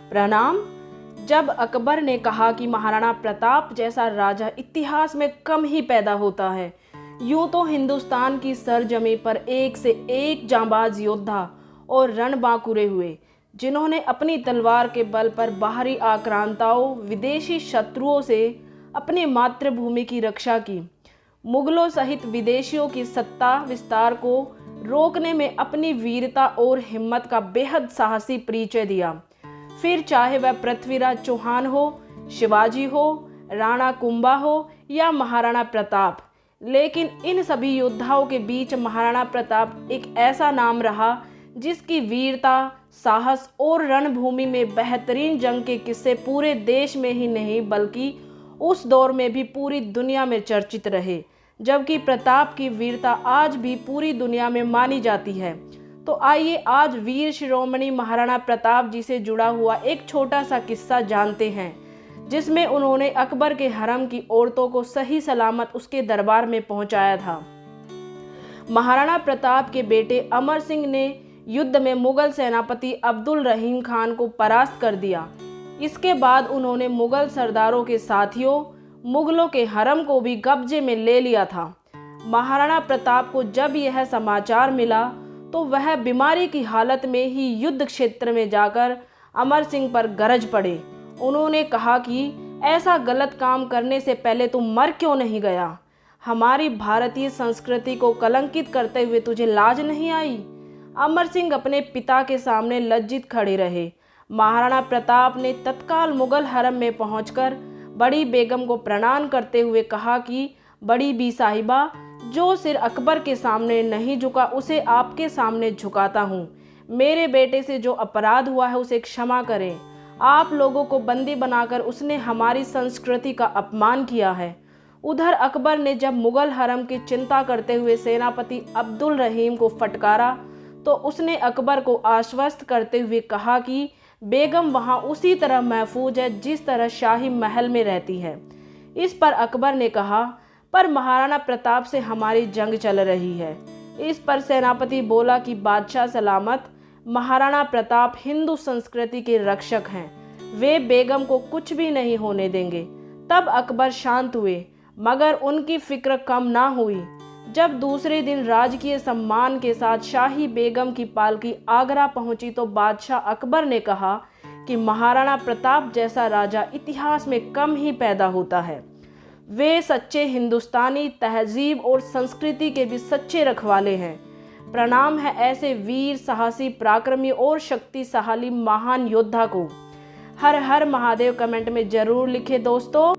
प्रणाम। जब अकबर ने कहा कि महाराणा प्रताप जैसा राजा इतिहास में कम ही पैदा होता है, यूं तो हिंदुस्तान की सरजमी पर एक से एक जांबाज योद्धा और रणबांकुरे हुए, जिन्होंने अपनी तलवार के बल पर बाहरी आक्रांताओं, विदेशी शत्रुओं से अपनी मातृभूमि की रक्षा की। मुगलों सहित विदेशियों की सत्ता विस्तार को रोकने में अपनी वीरता और हिम्मत का बेहद साहसी परिचय दिया। फिर चाहे वह पृथ्वीराज चौहान हो, शिवाजी हो, राणा कुंभा हो या महाराणा प्रताप, लेकिन इन सभी योद्धाओं के बीच महाराणा प्रताप एक ऐसा नाम रहा जिसकी वीरता, साहस और रणभूमि में बेहतरीन जंग के किस्से पूरे देश में ही नहीं बल्कि उस दौर में भी पूरी दुनिया में चर्चित रहे। जबकि प्रताप की वीरता आज भी पूरी दुनिया में मानी जाती है। तो आइए आज वीर शिरोमणि महाराणा प्रताप जी से जुड़ा हुआ एक छोटा सा किस्सा जानते हैं, जिसमें उन्होंने अकबर के हरम की औरतों को सही सलामत उसके दरबार में पहुंचाया था। महाराणा प्रताप के बेटे अमर सिंह ने युद्ध में मुगल सेनापति अब्दुल रहीम खान को परास्त कर दिया। इसके बाद उन्होंने मुगल सरदारों के साथियों, मुगलों के हरम को भी कब्जे में ले लिया था। महाराणा प्रताप को जब यह समाचार मिला तो वह बीमारी की हालत में ही युद्ध क्षेत्र में जाकर अमर सिंह पर गरज पड़े। उन्होंने कहा कि ऐसा गलत काम करने से पहले तुम मर क्यों नहीं गया? हमारी भारतीय संस्कृति को कलंकित करते हुए तुझे लाज नहीं आई? अमर सिंह अपने पिता के सामने लज्जित खड़े रहे। महाराणा प्रताप ने तत्काल मुगल हरम में पहुंचकर बड़ी बेगम को प्रणाम करते हुए कहा कि बड़ी बी साहिबा, जो सिर अकबर के सामने नहीं झुका उसे आपके सामने झुकाता हूँ। मेरे बेटे से जो अपराध हुआ है उसे क्षमा करें। आप लोगों को बंदी बनाकर उसने हमारी संस्कृति का अपमान किया है। उधर अकबर ने जब मुगल हरम की चिंता करते हुए सेनापति अब्दुल रहीम को फटकारा तो उसने अकबर को आश्वस्त करते हुए कहा कि बेगम वहां उसी तरह महफूज है जिस तरह शाही महल में रहती है। इस पर अकबर ने कहा, पर महाराणा प्रताप से हमारी जंग चल रही है। इस पर सेनापति बोला कि बादशाह सलामत, महाराणा प्रताप हिंदू संस्कृति के रक्षक हैं, वे बेगम को कुछ भी नहीं होने देंगे। तब अकबर शांत हुए, मगर उनकी फिक्र कम ना हुई। जब दूसरे दिन राजकीय सम्मान के साथ शाही बेगम की पालकी आगरा पहुंची तो बादशाह अकबर ने कहा कि महाराणा प्रताप जैसा राजा इतिहास में कम ही पैदा होता है। वे सच्चे हिंदुस्तानी तहजीब और संस्कृति के भी सच्चे रखवाले हैं। प्रणाम है ऐसे वीर, साहसी, पराक्रमी और शक्तिशाली महान योद्धा को। हर हर महादेव कमेंट में जरूर लिखे दोस्तों।